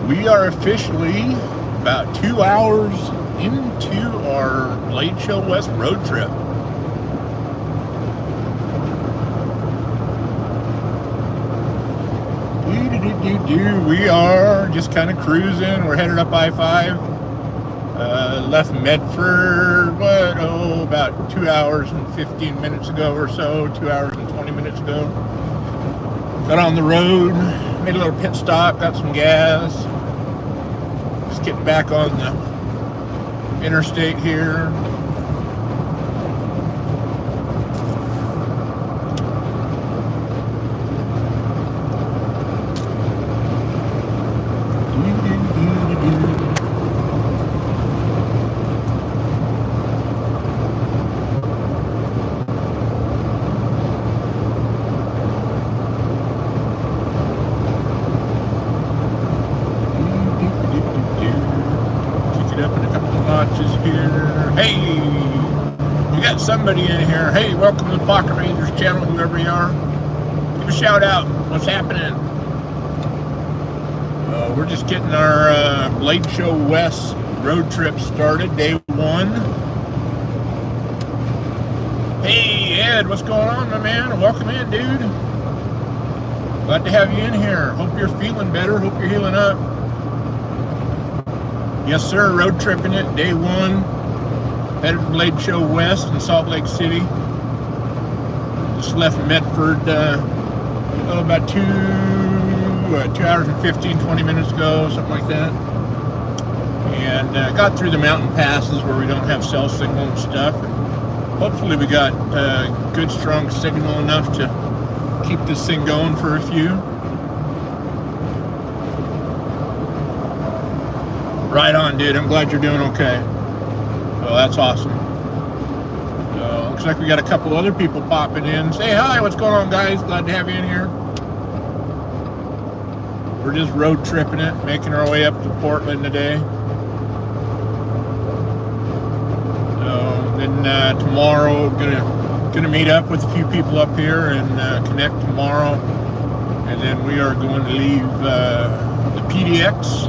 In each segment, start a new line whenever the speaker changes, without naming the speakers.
We are officially about 2 hours into our Blade Show West road trip. We are just kind of cruising. We're headed up I-5. Left Medford, about 2 hours and 15 minutes ago or so, 2 hours and 20 minutes ago. Got on the road, made a little pit stop, got some gas. Just getting back on the interstate here. Somebody in here. Hey, welcome to the Pocket Rangers channel, whoever you are. Give a shout out. What's happening? We're just getting our Blade Show West road trip started, day one. Hey, Ed, what's going on, my man? Welcome in, dude. Glad to have you in here. Hope you're feeling better. Hope you're healing up. Yes, sir. Road tripping it, day one. Headed to Blade Show West in Salt Lake City. Just left Medford about 2 hours and 15, 20 minutes ago, something like that. And got through the mountain passes where we don't have cell signal and stuff. And hopefully we got good, strong signal enough to keep this thing going for a few. Right on, dude. I'm glad you're doing okay. Oh, that's awesome. Looks like we got a couple other people popping in. Say hi, what's going on, guys? Glad to have you in here. We're just road tripping it, making our way up to Portland today. Then tomorrow, gonna meet up with a few people up here and connect tomorrow. And then we are going to leave the PDX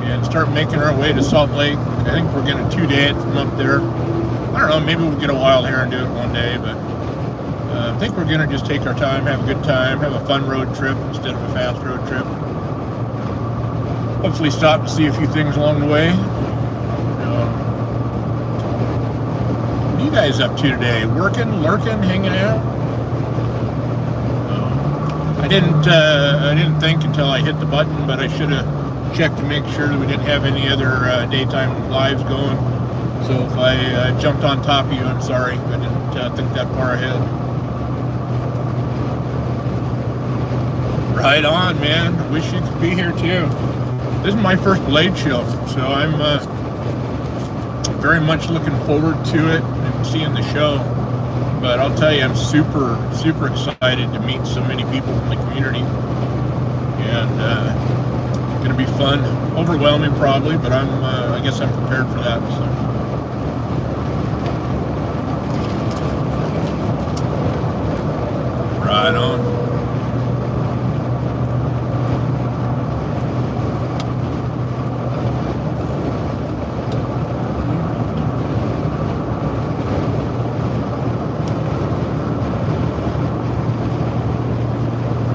and start making our way to Salt Lake. I think we're going to 2-day it from up there. I don't know, maybe we'll get a wild hair and do it one day, but I think we're going to just take our time, have a good time, have a fun road trip instead of a fast road trip. Hopefully stop to see a few things along the way. What are you guys up to today? Working, lurking, hanging out? I didn't think until I hit the button, but I should have check to make sure that we didn't have any other daytime lives going. So if I jumped on top of you, I'm sorry. I didn't think that far ahead. Right on, man. I wish you could be here too. This is my first Blade show, so I'm very much looking forward to it and seeing the show. But I'll tell you, I'm super, super excited to meet so many people from the community. And going to be fun, overwhelming probably, but I guess I'm prepared for that. So. Right on.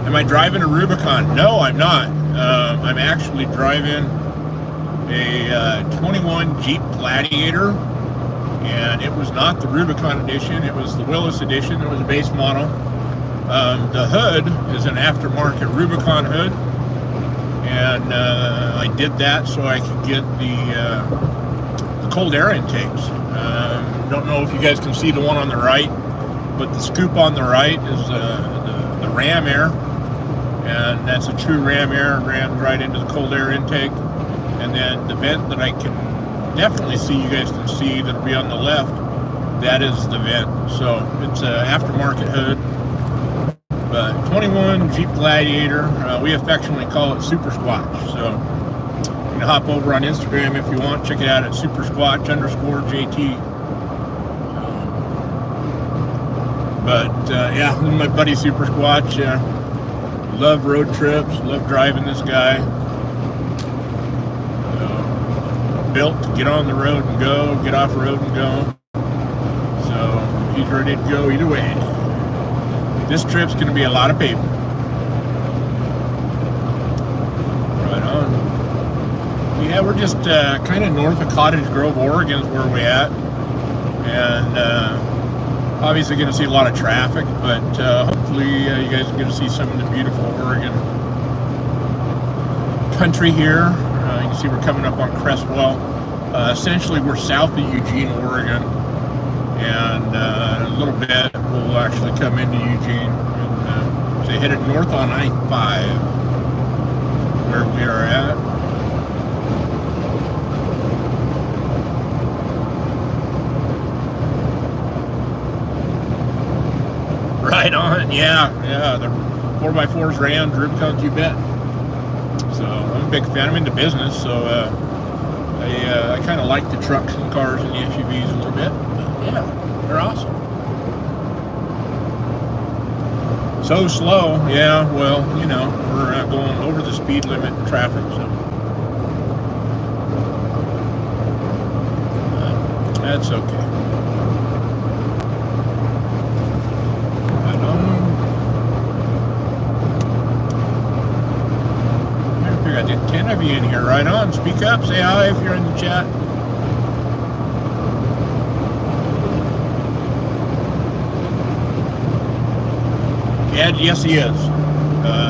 Am I driving a Rubicon? No, I'm not. I'm actually driving a 21 Jeep Gladiator, and it was not the Rubicon edition, it was the Willys edition. It was a base model. The hood is an aftermarket Rubicon hood, and I did that so I could get the cold air intakes. Don't know if you guys can see the one on the right, but the scoop on the right is the Ram Air. And that's a true Ram Air, ran right into the cold air intake. And then the vent that I can definitely see, you guys can see, that'll be on the left, that is the vent. So it's an aftermarket hood. But 21 Jeep Gladiator, we affectionately call it Super Squatch. So you can hop over on Instagram if you want, check it out at supersquatch_JT. Yeah, this is my buddy Super Squatch. Love road trips, love driving this guy. built to get on the road and go, get off the road and go. So he's ready to go either way. This trip's going to be a lot of pavement. Right on. Yeah, we're just kind of north of Cottage Grove, Oregon is where we're at. And obviously going to see a lot of traffic, but hopefully you guys are going to see some of the beautiful Oregon country here. You can see we're coming up on Crestwell. Essentially, we're south of Eugene, Oregon, and in a little bit we'll actually come into Eugene and say headed north on I-5, where we are at. Right on, yeah, the 4x4s, Rams, Rubicons, you bet. So I'm a big fan. I'm into business, so I kind of like the trucks and cars and the SUVs a little bit. But yeah, they're awesome. So slow, yeah. Well, you know, we're going over the speed limit in traffic, so that's okay. I did 10 of you in here. Right on. Speak up. Say hi if you're in the chat. Ed, yes, he is.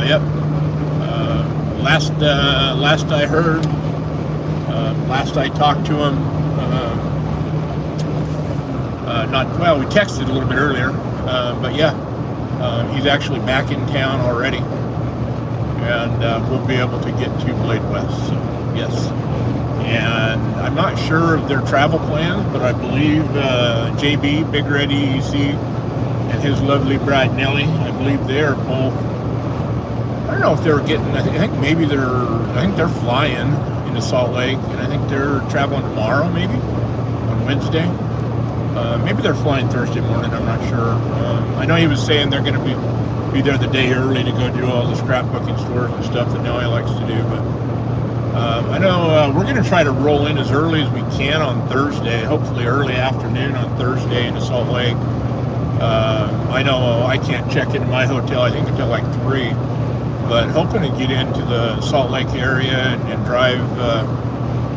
Yep. Last I heard, last I talked to him, we texted a little bit earlier, but yeah, he's actually back in town already. And we'll be able to get to Blade West, so yes. And I'm not sure of their travel plans, but I believe JB, Big Red EEC, and his lovely bride Nellie, I believe they're both, I don't know if they're getting, I think they're flying into Salt Lake, and I think they're traveling tomorrow, maybe, on Wednesday. Maybe they're flying Thursday morning, I'm not sure. I know he was saying they're going to be there the day early to go do all the scrapbooking stores and stuff that Nellie likes to do, but I know we're going to try to roll in as early as we can on Thursday, hopefully early afternoon on Thursday into Salt Lake. I know I can't check into my hotel, I think until like 3, but hoping to get into the Salt Lake area and drive.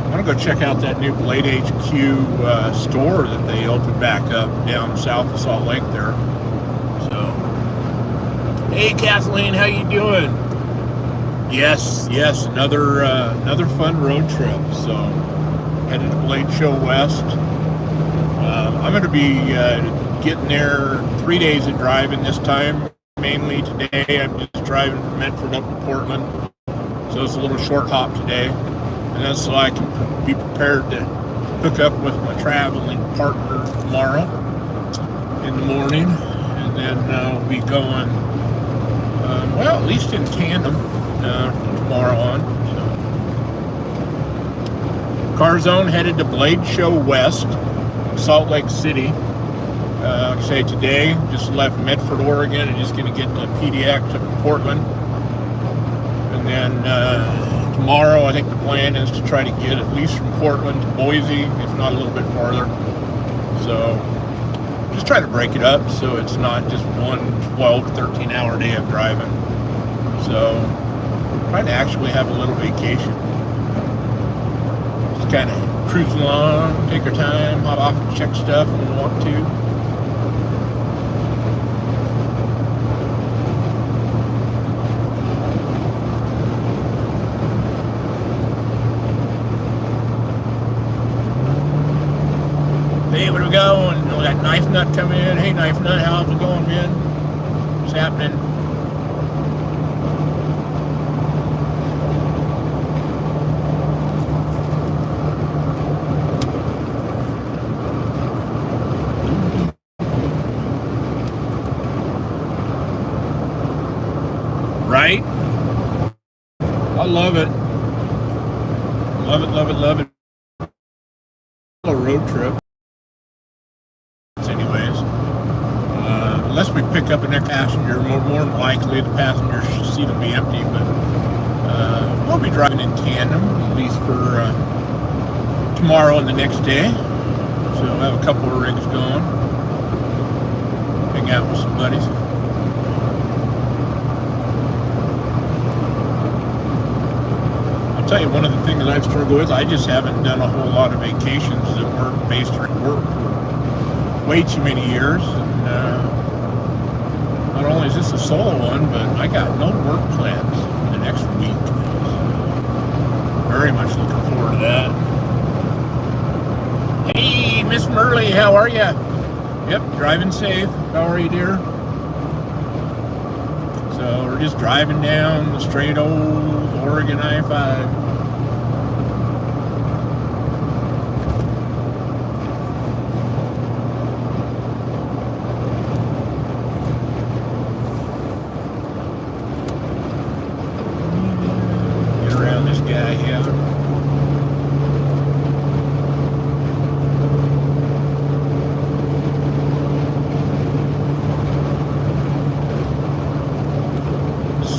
I'm going to go check out that new Blade HQ store that they opened back up down south of Salt Lake there. So, hey Kathleen, how you doing? Yes, another fun road trip. So, headed to Blade Show West. I'm going to be getting there 3 days of driving this time. Mainly today, I'm just driving from Medford up to Portland. So it's a little short hop today. And that's so I can be prepared to hook up with my traveling partner tomorrow in the morning. And then we'll be going, well, at least in tandem from tomorrow on. So. Car Zone headed to Blade Show West, Salt Lake City. Like I say, today, just left Medford, Oregon, and just going to get to PDX up in Portland. And then tomorrow, I think the plan is to try to get at least from Portland to Boise, if not a little bit farther. So, just try to break it up so it's not just one 12, 13-hour day of driving. So, trying to actually have a little vacation. Just kind of cruise along, take our time, hop off and check stuff when we want to. Hey, where we going? We got Knife Nut coming in. Hey, Knife Nut, how's it going, man? What's happening? Right? I love it. Love it, love it, love it. A road trip. Unless we pick up an extra passenger, more than likely the passenger seat will be empty, but we'll be driving in tandem, at least for tomorrow and the next day. So I'll have a couple of rigs going. Hang out with some buddies. I'll tell you, one of the things I've struggled with, I just haven't done a whole lot of vacations that weren't based around work for way too many years. And not only is this a solo one, but I got no work plans for the next week. So very much looking forward to that. Hey, Miss Murley, how are you? Yep, driving safe. How are you, dear? So we're just driving down the straight old Oregon I-5. Get around this guy here.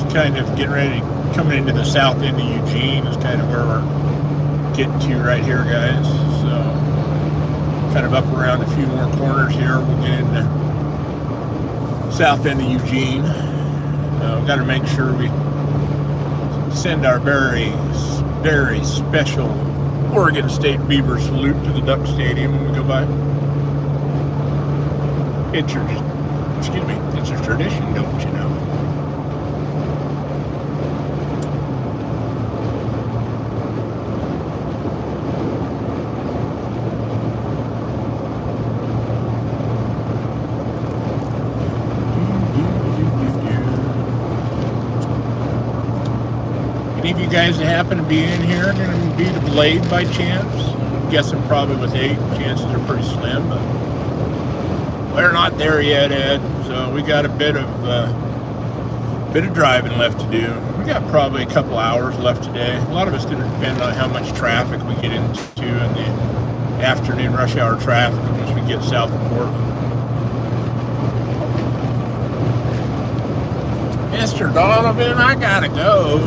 Kind of getting ready, coming into the south end of Eugene is kind of where we're getting to right here, guys. So kind of up around a few more corners here, we'll get into south end of Eugene. We've got to make sure we send our very, very special Oregon State Beaver salute to the Duck Stadium when we go by. It's a tradition, don't you know? Any of you guys that happen to be in here going to be the Blade by chance? I'm guessing probably with 8, chances are pretty slim, but we're not there yet, Ed. So we got a bit of driving left to do. We got probably a couple hours left today. A lot of it's going to depend on how much traffic we get into in the afternoon rush hour traffic once we get south of Portland. Mr. Donovan, I gotta go.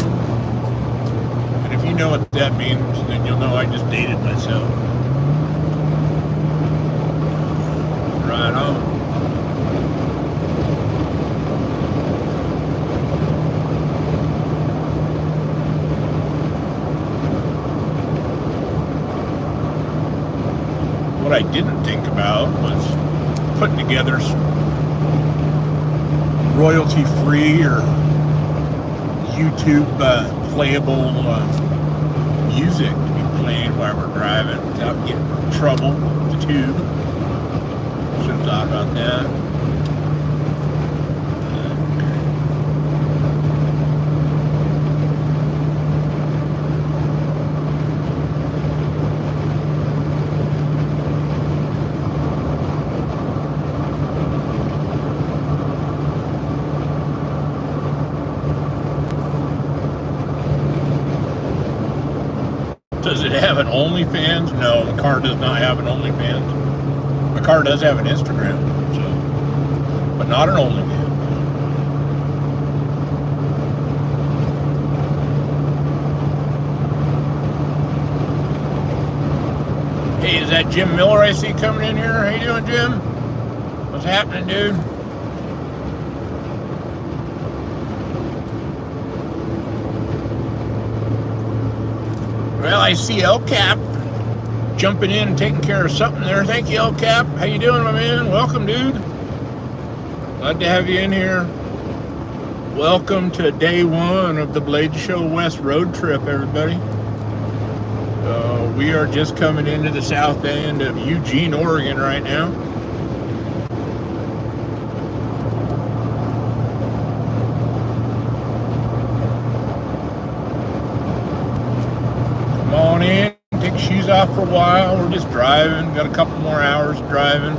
If you know what that means, then you'll know I just dated myself. Right on. What I didn't think about was putting together some royalty-free or YouTube playable music to be playing while we're driving without getting in trouble with the tube. Should have thought about that. Does it have an OnlyFans? No, the car does not have an OnlyFans. The car does have an Instagram, so, but not an OnlyFans. Hey, is that Jim Miller I see coming in here? How you doing, Jim? What's happening, dude? Well, I see El Cap jumping in and taking care of something there. Thank you, El Cap. How you doing, my man? Welcome, dude. Glad to have you in here. Welcome to day 1 of the Blade Show West road trip, everybody. We are just coming into the south end of Eugene, Oregon right now. Come on in, take your shoes off for a while. We're just driving, got a couple more hours driving.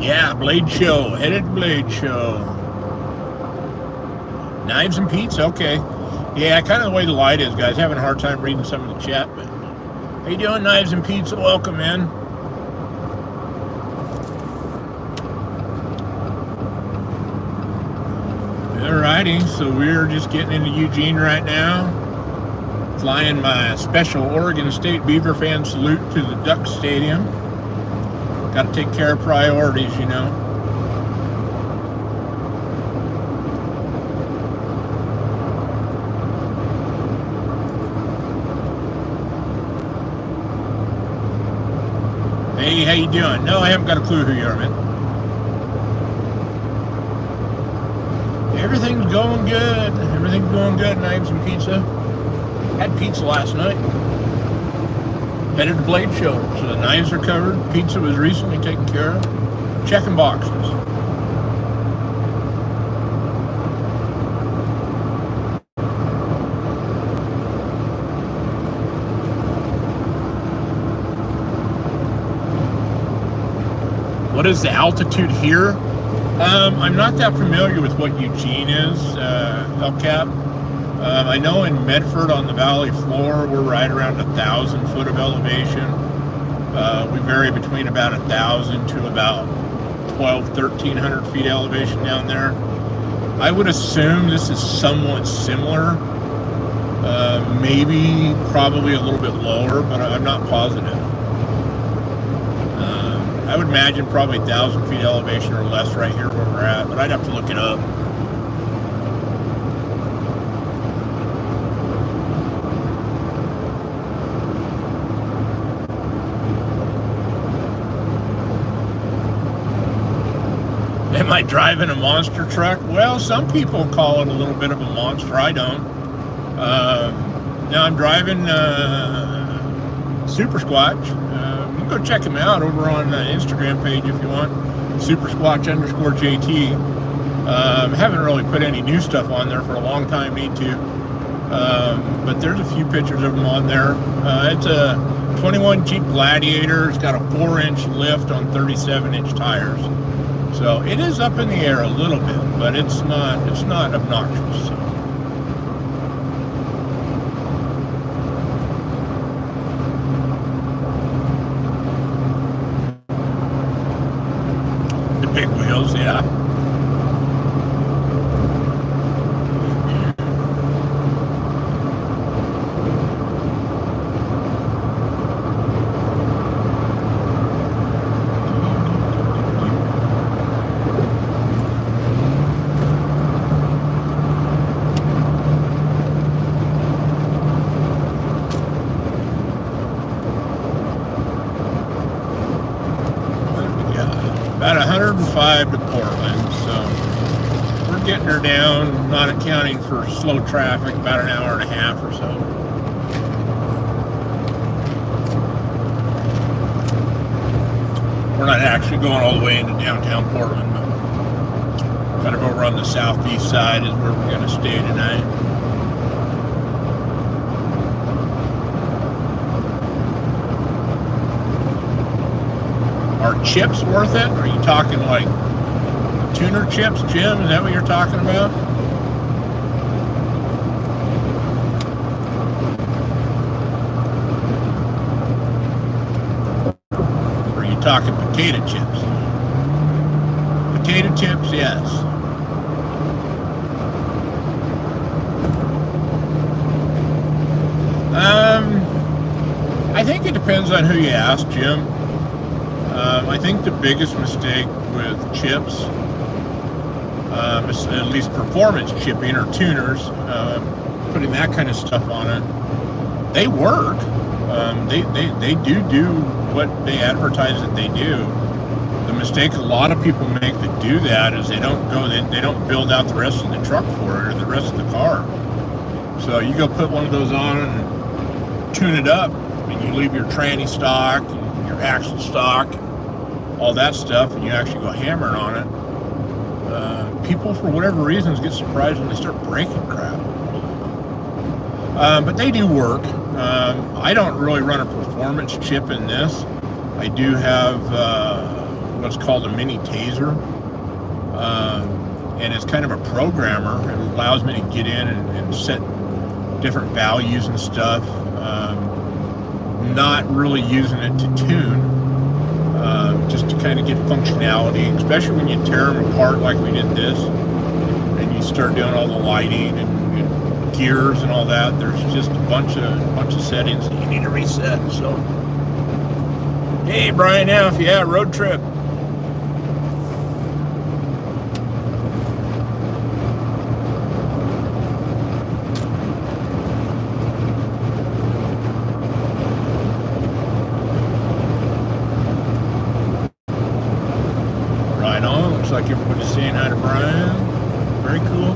Yeah, Blade Show, headed Blade Show. Knives and Pizza, okay. Yeah, kind of the way the light is, guys. Having a hard time reading some of the chat, but how you doing, Knives and Pizza? Welcome in. Alrighty, so we're just getting into Eugene right now. Flying my special Oregon State Beaver fan salute to the Duck Stadium. Got to take care of priorities, you know. Hey, how you doing? No, I haven't got a clue who you are, man. Everything's going good. Everything's going good. Knives and Pizza. Had pizza last night. Headed to Blade Show. So the knives are covered. Pizza was recently taken care of. Checking boxes. What is the altitude here? I'm not that familiar with what Eugene is, Hellcat. I know in Medford on the valley floor, we're right around 1,000 foot of elevation. We vary between about 1,000 to about 1,300 feet elevation down there. I would assume this is somewhat similar, maybe probably a little bit lower, but I'm not positive. I would imagine probably 1,000 feet elevation or less right here where we're at, but I'd have to look it up. Am I driving a monster truck? Well, some people call it a little bit of a monster. I don't. Now I'm driving Super Squatch. You can go check him out over on the Instagram page if you want. Super Squatch _JT. Haven't really put any new stuff on there for a long time. Need to. But there's a few pictures of him on there. It's a 21 Jeep Gladiator. It's got a 4-inch lift on 37-inch tires. So it is up in the air a little bit, but it's not obnoxious. So. The big wheels, yeah. About 105 to Portland, so we're getting her down, not accounting for slow traffic, about an hour and a half or so. We're not actually going all the way into downtown Portland, but kind of over on the southeast side is where we're going to stay tonight. Are chips worth it? Are you talking like tuner chips, Jim? Is that what you're talking about? Or are you talking potato chips? Potato chips, yes. I think it depends on who you ask, Jim. I think the biggest mistake with chips, at least performance chipping or tuners, putting that kind of stuff on it, they work. They do what they advertise that they do. The mistake a lot of people make that do that is they don't build out the rest of the truck for it or the rest of the car. So you go put one of those on and tune it up, and you leave your tranny stock, your axle stock, all that stuff, and you actually go hammering on it. People, for whatever reasons, get surprised when they start breaking crap. But they do work. I don't really run a performance chip in this. I do have what's called a mini taser. and as kind of a programmer, it allows me to get in and set different values and stuff. Not really using it to tune, just to kind of get functionality, especially when you tear them apart like we did this, and you start doing all the lighting and gears and all that. There's just a bunch of settings that you need to reset. So, hey, Brian F., yeah, road trip. Like everybody's saying hi to Brian. Very cool.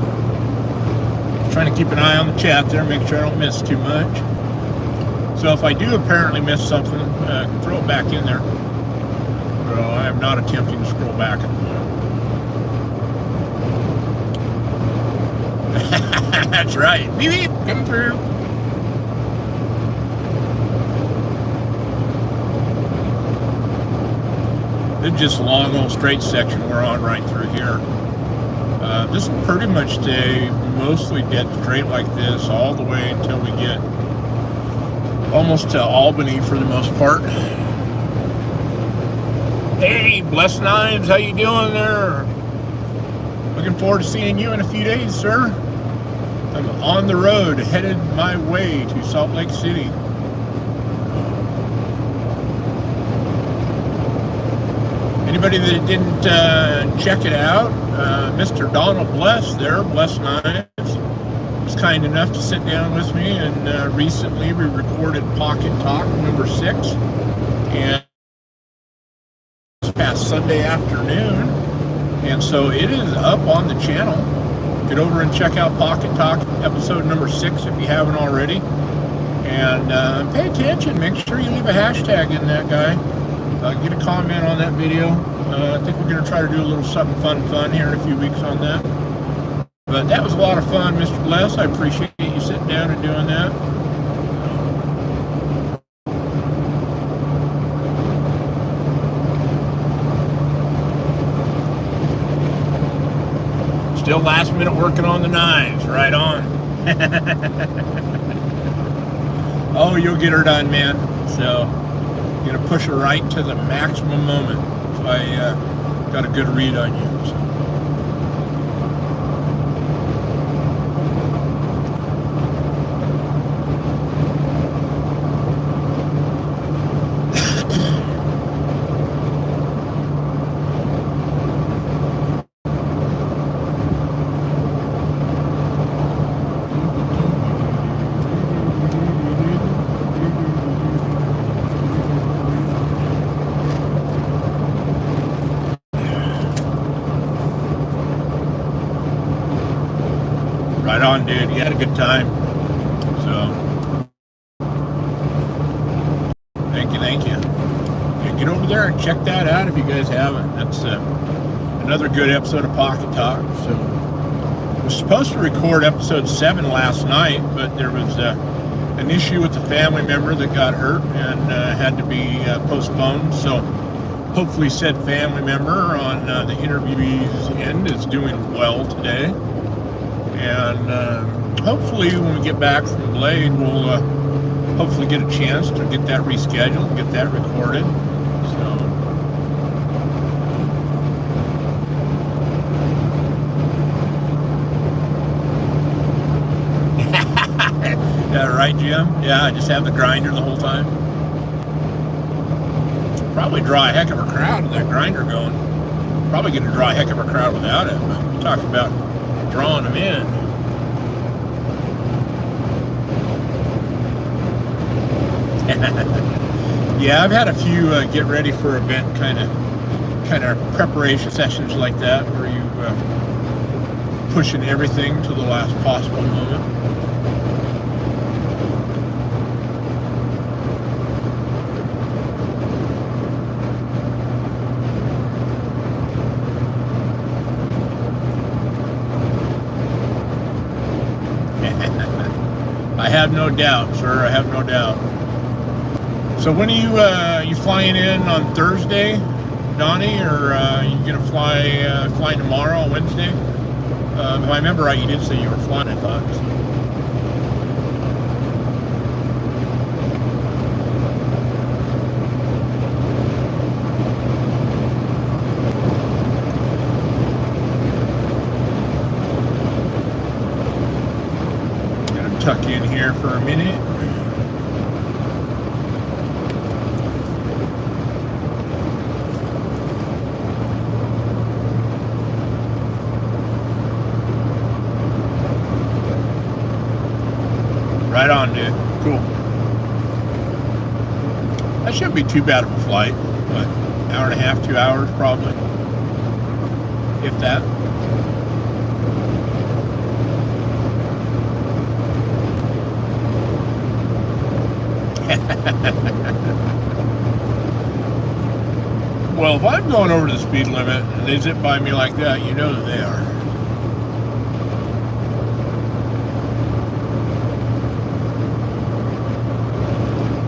Trying to keep an eye on the chat there, make sure I don't miss too much. So if I do apparently miss something, throw it back in there. So I am not attempting to scroll back at the moment. That's right. Beep, beep, come through. It's just a long old straight section we're on right through here. This will pretty much stay mostly dead straight like this all the way until we get almost to Albany for the most part. Hey, Blessed Knives, how you doing there? Looking forward to seeing you in a few days, sir. I'm on the road, headed my way to Salt Lake City. Anybody that didn't check it out, Mr. Donald Bless there, Bless Knives, was kind enough to sit down with me, and recently we recorded Pocket Talk number 6, and this past Sunday afternoon, and so it is up on the channel. Get over and check out Pocket Talk episode number 6 if you haven't already, and pay attention, make sure you leave a hashtag in that guy. Get a comment on that video. I think we're going to try to do a little something fun here in a few weeks on that. But that was a lot of fun, Mr. Bless. I appreciate you sitting down and doing that. Still last minute working on the knives. Right on. Oh, you'll get her done, man. So, gonna push her right to the maximum moment. So I got a good read on you. So. Right on, dude. You had a good time. So, thank you. Yeah, get over there and check that out if you guys haven't. That's another good episode of Pocket Talk. So, I was supposed to record episode 7 last night, but there was an issue with a family member that got hurt and had to be postponed. So, hopefully said family member on the interviewee's end is doing well today. And hopefully when we get back from Blade, we'll hopefully get a chance to get that rescheduled, get that recorded. So, yeah, right, Jim? Yeah, I just have the grinder the whole time. Probably draw a heck of a crowd with that grinder going. Probably going to draw a heck of a crowd without it. But we're talking about drawing them in. Yeah, I've had a few get ready for event kind of preparation sessions like that, where you pushing everything to the last possible moment. I have no doubt, sir. I have no doubt. So when are you flying in on Thursday, Donnie, or are you gonna fly tomorrow, Wednesday? If I remember right, you did say you were flying, I thought. So. Gonna tuck in here for a minute. Right on, dude. Cool. That shouldn't be too bad of a flight, but hour and a half, 2 hours probably, if that. Well, if I'm going over the speed limit and they zip by me like that, you know that they are.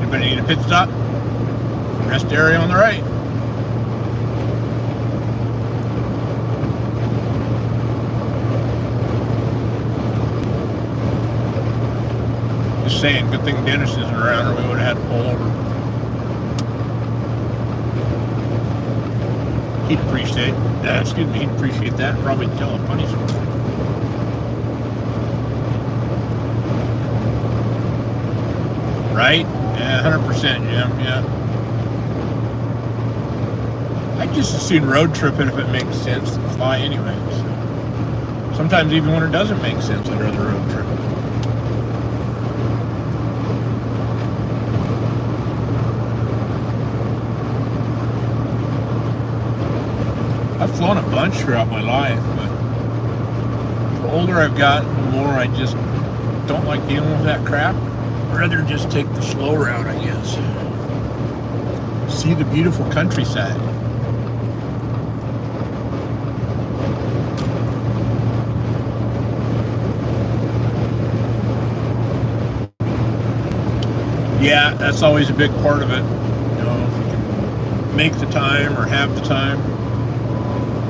Anybody need a pit stop? Rest area on the right. Just saying, good thing Dennis isn't around or we would have had to pull over. He'd appreciate he'd appreciate that and probably tell a funny story. Right? Yeah, 100%, Jim, yeah. I just as soon road trip it if it makes sense to fly anyway. So. Sometimes even when it doesn't make sense, I'd rather road trip it. I've flown a bunch throughout my life, but the older I've gotten, the more I just don't like dealing with that crap. I'd rather just take the slow route, I guess. See the beautiful countryside. Yeah, that's always a big part of it. You know, if you can make the time or have the time.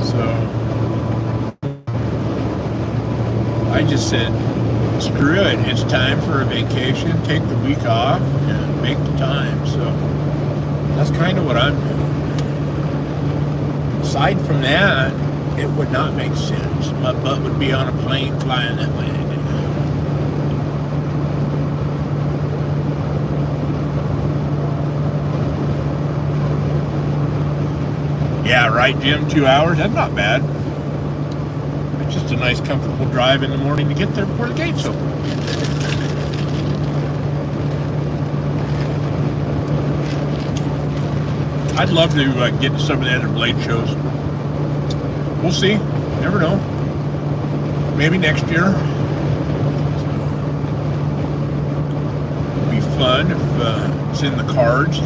So I just said, screw it. It's time for a vacation. Take the week off and make the time. So that's kind of what I'm doing. Aside from that, it would not make sense. My butt would be on a plane flying that way. Yeah, right, Jim, 2 hours, that's not bad. It's just a nice, comfortable drive in the morning to get there before the gates open. I'd love to get to some of the other Blade shows. We'll see, never know. Maybe next year. It'd be fun if it's in the cards.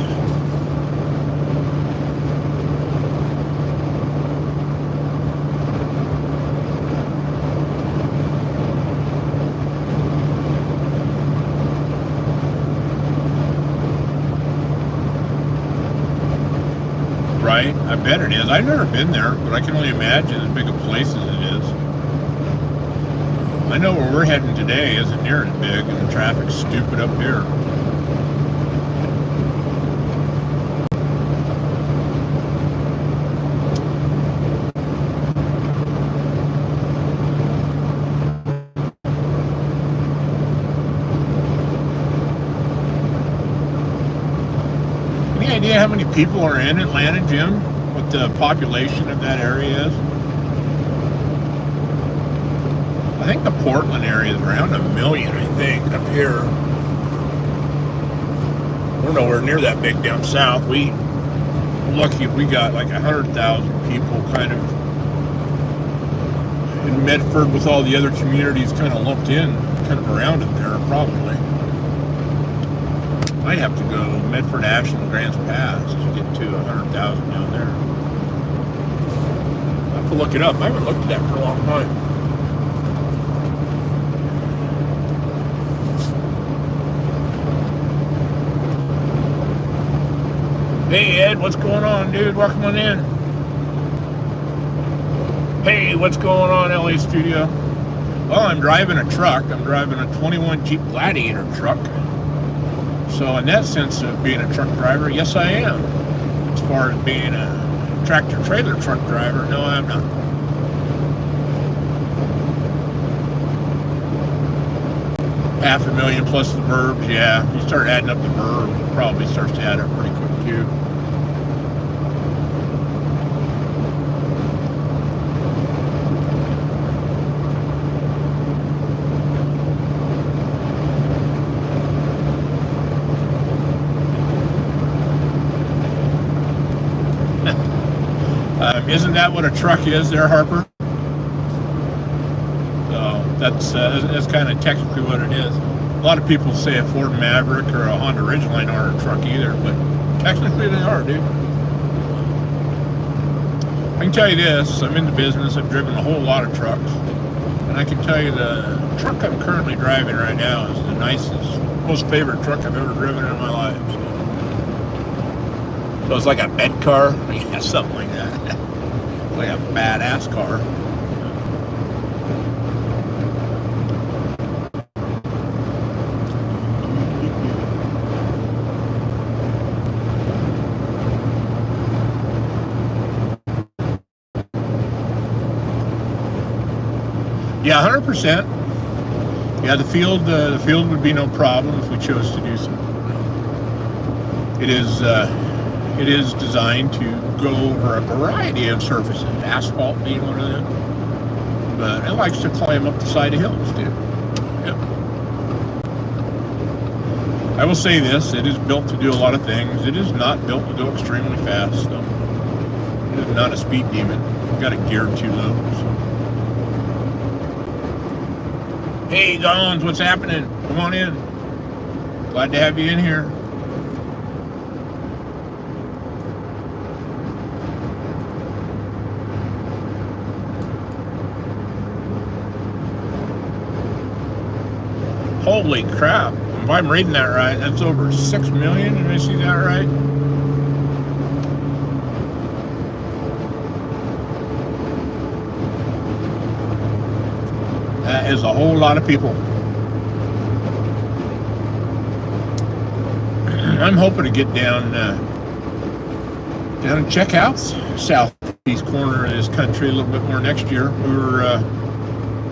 Right? I bet it is. I've never been there, but I can only imagine as big a place as it is. I know where we're heading today isn't near as big, and the traffic's stupid up here. Any idea how many people are in Atlanta, Jim? What the population of that area is? I think the Portland area is around 1 million, I think, up here. We're nowhere near that big down south. We're lucky if we got like 100,000 people kind of in Medford with all the other communities kind of lumped in, kind of around it there, probably. Might have to go Medford, Ashland, Grants Pass to get to 100,000 down there. I'll have to look it up. I haven't looked at that for a long time. Hey Ed, what's going on, dude? Welcome on in. Hey, what's going on, LA Studio? Well, I'm driving a truck. I'm driving a 21 Jeep Gladiator truck. So in that sense of being a truck driver, yes, I am. As far as being a tractor-trailer truck driver, no, I'm not. $500,000 plus the burbs, yeah. You start adding up the burbs, it probably starts to add up pretty quick too. Isn't that what a truck is there, Harper? So that's kind of technically what it is. A lot of people say a Ford Maverick or a Honda Ridgeline aren't a truck either, but technically they are, dude. I can tell you this, I'm in the business, I've driven a whole lot of trucks, and I can tell you the truck I'm currently driving right now is the nicest, most favorite truck I've ever driven in my life. So it's like a bed car, yeah, something like that. Like a badass car. Yeah, 100%. Yeah, the field would be no problem if we chose to do so. It is designed to go over a variety of surfaces, asphalt being one of them, but it likes to climb up the side of hills too. Yep. I will say this, it is built to do a lot of things. It is not built to go extremely fast, though. It is not a speed demon. Got it geared too low. So. Hey, Gons, what's happening? Come on in. Glad to have you in here. Holy crap. If I'm reading that right, that's over 6 million. Did I see that right? That is a whole lot of people. I'm hoping to get down and check out southeast corner of this country a little bit more next year. We were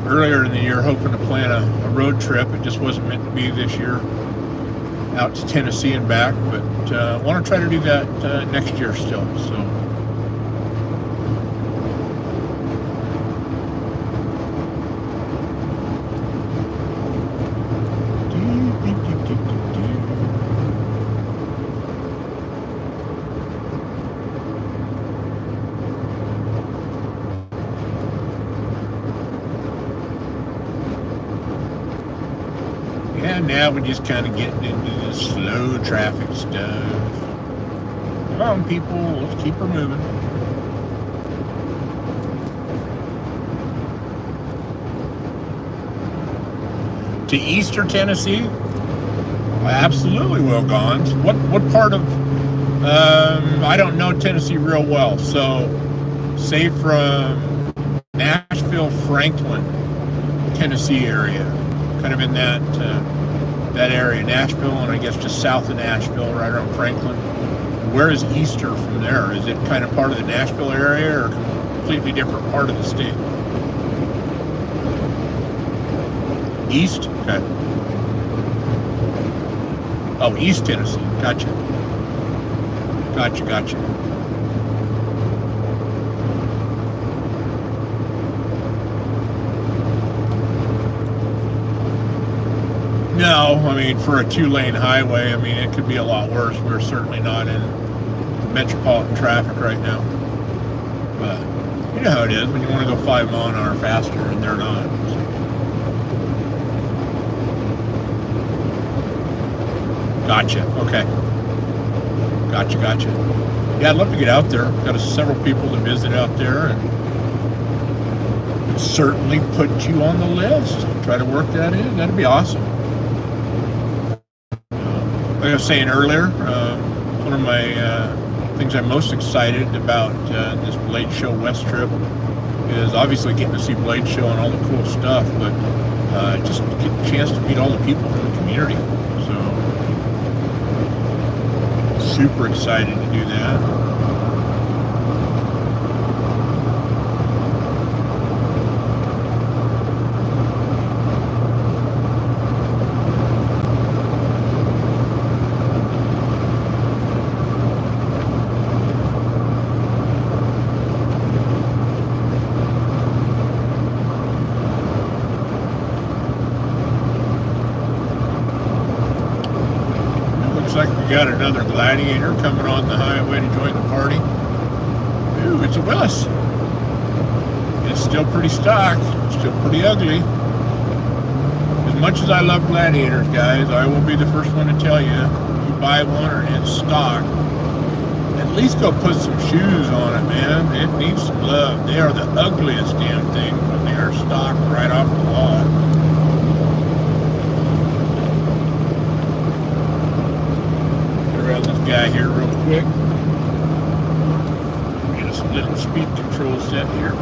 earlier in the year hoping to plan a road trip. It just wasn't meant to be this year, out to Tennessee and back, but I want to try to do that next year still. So now we're just kind of getting into the slow traffic stuff. Come on, people, let's keep her moving. To Eastern Tennessee? Absolutely, Will Gons. What part of? I don't know Tennessee real well, so say from Nashville, Franklin, Tennessee area, kind of in that area, Nashville, and I guess just south of Nashville, right around Franklin. Where is Easter from there? Is it kind of part of the Nashville area or a completely different part of the state? East? Okay. Oh, East Tennessee. Gotcha. Gotcha. No, I mean, for a 2-lane highway, I mean, it could be a lot worse. We're certainly not in metropolitan traffic right now. But you know how it is when you want to go 5 mile an hour faster and they're not. Gotcha. Okay. Gotcha. Yeah, I'd love to get out there. Got several people to visit out there, and certainly put you on the list. Try to work that in. That'd be awesome. Like I was saying earlier, one of my things I'm most excited about this Blade Show West trip is obviously getting to see Blade Show and all the cool stuff, but just get a chance to meet all the people from the community. So super excited to do that. Looks like we got another Gladiator coming on the highway to join the party. Ooh, it's a Willis. It's still pretty stock, still pretty ugly. As much as I love Gladiators, guys, I will be the first one to tell you, you buy one or it's stock, at least go put some shoes on it, man. It needs some love. They are the ugliest damn thing when they are stock right off the lot. This guy here real quick. Get a little speed control set here.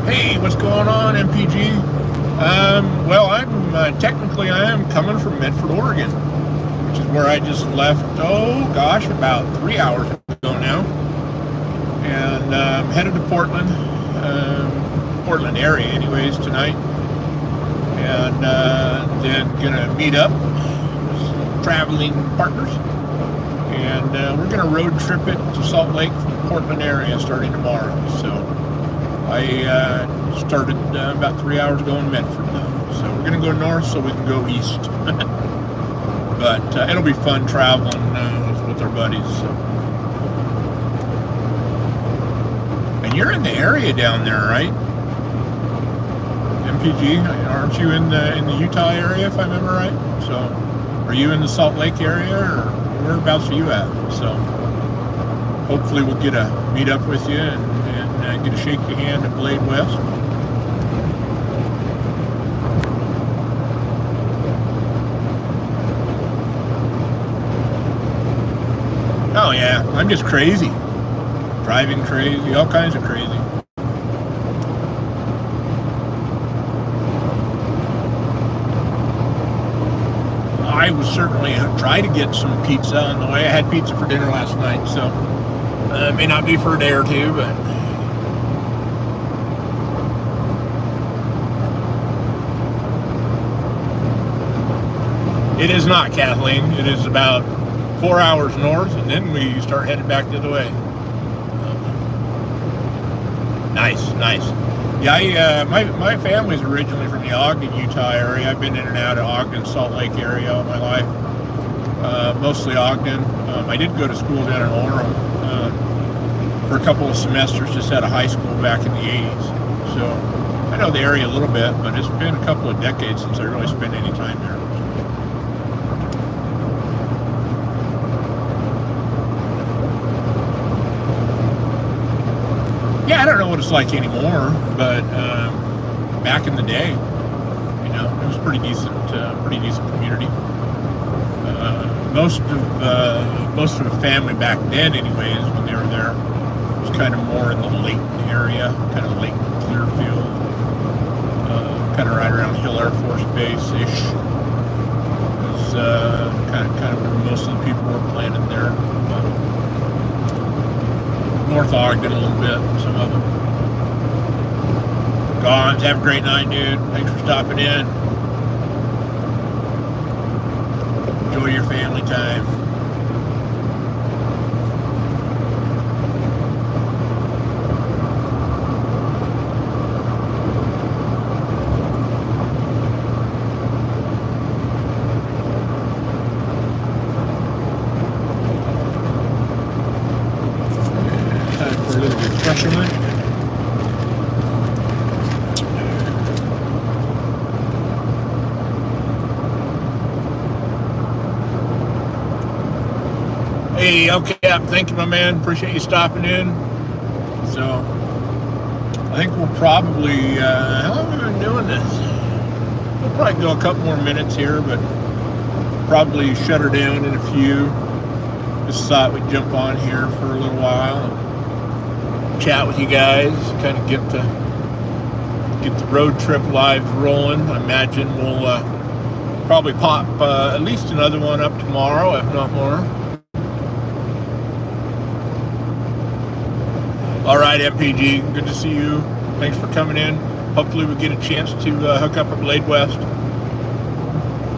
Hey, what's going on, MPG? Well, technically I am coming from Medford, Oregon, which is where I just left, oh gosh, about 3 hours ago now. And I'm headed to Portland, Portland area anyways tonight. And then gonna meet up with some traveling partners, and we're gonna road trip it to Salt Lake from the Portland area starting tomorrow. So I started about 3 hours ago in Medford though, so we're gonna go north so we can go east. But it'll be fun traveling with our buddies. So. And you're in the area down there, right? MPG, aren't you in the Utah area, if I remember right? So, are you in the Salt Lake area, or whereabouts are you at? So, hopefully we'll get a meet up with you and get a shake your hand at Blade West. Oh yeah, I'm just crazy. Driving crazy, all kinds of crazy. I was certainly try to get some pizza on the way. I had pizza for dinner last night, so it may not be for a day or two, but it is not, Kathleen. It is about 4 hours north, and then we start headed back the other way. Nice. Yeah, my family's originally from the Ogden, Utah area. I've been in and out of Ogden, Salt Lake area all my life. Mostly Ogden. I did go to school down in Orem for a couple of semesters just out of high school back in the 80s. So I know the area a little bit, but it's been a couple of decades since I really spent any time there. Yeah, I don't know what it's like anymore, but back in the day, you know, it was pretty decent community. Most of the family back then, anyways, when they were there, was kind of more in the Layton area, kind of Layton, Clearfield, kind of right around Hill Air Force Base-ish. It was kind of where most of the people were planted there. North Ogden a little bit, some of them. Gons, have a great night, dude. Thanks for stopping in. Enjoy your family time. Hey, okay, thank you, my man. Appreciate you stopping in. So, I think we'll probably, how long have we been doing this? We'll probably go a couple more minutes here, but probably shut her down in a few. Just thought we'd jump on here for a little while and chat with you guys, kind of get the road trip live rolling. I imagine we'll probably pop at least another one up tomorrow, if not more. All right, MPG, good to see you. Thanks for coming in. Hopefully we get a chance to hook up at Blade West.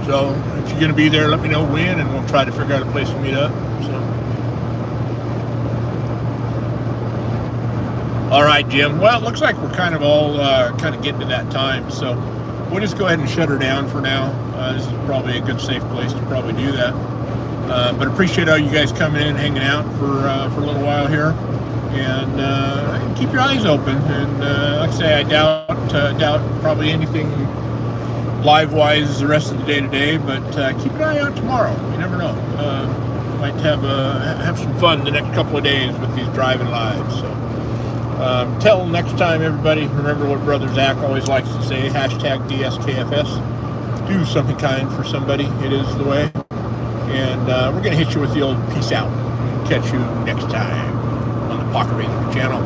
So if you're going to be there, let me know when, and we'll try to figure out a place to meet up. So, all right, Jim. Well, it looks like we're kind of all kind of getting to that time. So we'll just go ahead and shut her down for now. This is probably a good, safe place to probably do that. But appreciate all you guys coming in and hanging out for a little while here. And keep your eyes open. And like I say, I doubt probably anything live-wise the rest of the day today, but keep an eye out tomorrow. You never know. Might have some fun the next couple of days with these driving lives. So till next time, everybody, remember what Brother Zach always likes to say, hashtag DSKFS. Do something kind for somebody. It is the way. And we're going to hit you with the old peace out. Catch you next time on the Pocket Razor channel.